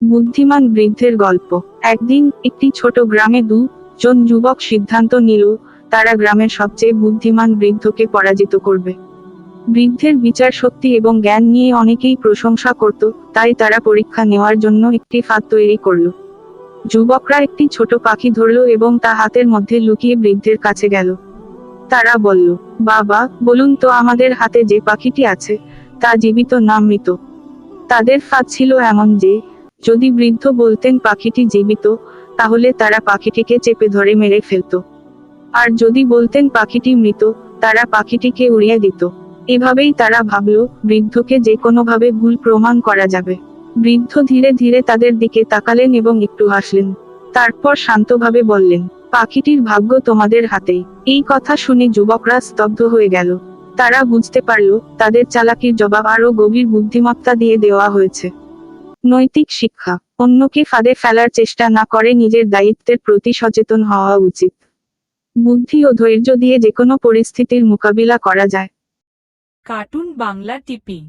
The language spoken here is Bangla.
বুদ্ধিমান বৃদ্ধের গল্প। একদিন একটি ছোট গ্রামে দুজন যুবক সিদ্ধান্ত নিল তারা গ্রামের সবচেয়ে বুদ্ধিমান বৃদ্ধকে পরাজিত করবে। বৃদ্ধের বিচার শক্তি এবং জ্ঞান নিয়ে অনেকেই প্রশংসা করত, তাই তারা পরীক্ষা নেওয়ার জন্য একটি ফাঁদ তৈরি করল। যুবকরা একটি ছোট পাখি ধরল এবং তা হাতের মধ্যে লুকিয়ে বৃদ্ধের কাছে গেল। তারা বলল, বাবা, বলুন তো আমাদের হাতে যে পাখিটি আছে তা জীবিত না মৃত? তাদের ফাঁদ ছিল এমন যে, যদি বৃদ্ধ বলতেন পাখিটি জীবিত, তাহলে তারা পাখিটিকে চেপে ধরে মেরে ফেলত। আর যদি বলতেন পাখিটি মৃত, তারা পাখিটিকে উড়িয়ে দিত। এভাবেই তারা ভাবল, বৃদ্ধকে যে কোনোভাবে ভুল প্রমাণ করা যাবে। বৃদ্ধ ধীরে ধীরে তাদের দিকে তাকালেন এবং একটু হাসলেন। তারপর শান্তভাবে বললেন, পাখিটির ভাগ্য তোমাদের হাতেই। এই কথা শুনে যুবকরা স্তব্ধ হয়ে গেল। তারা বুঝতে পারল, তাদের চালাকির জবাব আরো গভীর বুদ্ধিমত্তা দিয়ে দেওয়া হয়েছে। নৈতিক শিক্ষা: অন্যকে ফাঁদে ফেলার চেষ্টা না করে নিজের দায়িত্বের প্রতি সচেতন হওয়া উচিত। বুদ্ধি ও ধৈর্য দিয়ে যেকোনো পরিস্থিতির মোকাবিলা করা যায়। Cartoon Bangla TV.